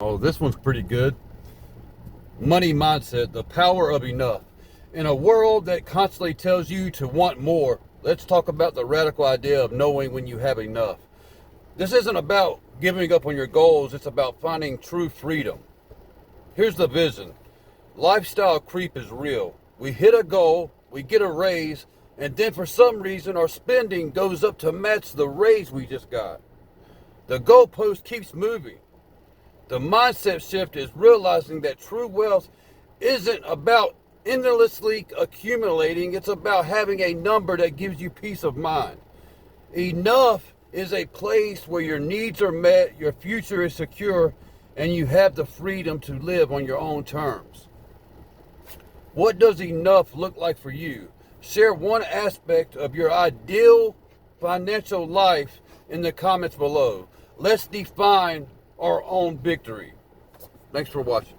Oh, this one's pretty good. Money mindset, the power of enough. In a world that constantly tells you to want more, let's talk about the radical idea of knowing when you have enough. This isn't about giving up on your goals, it's about finding true freedom. Here's the vision. Lifestyle creep is real. We hit a goal, we get a raise, and then for some reason our spending goes up to match the raise we just got. The goalpost keeps moving. The mindset shift is realizing that true wealth isn't about endlessly accumulating, it's about having a number that gives you peace of mind. Enough is a place where your needs are met, your future is secure, and you have the freedom to live on your own terms. What does enough look like for you? Share one aspect of your ideal financial life in the comments below. Let's define our own victory. Thanks for watching.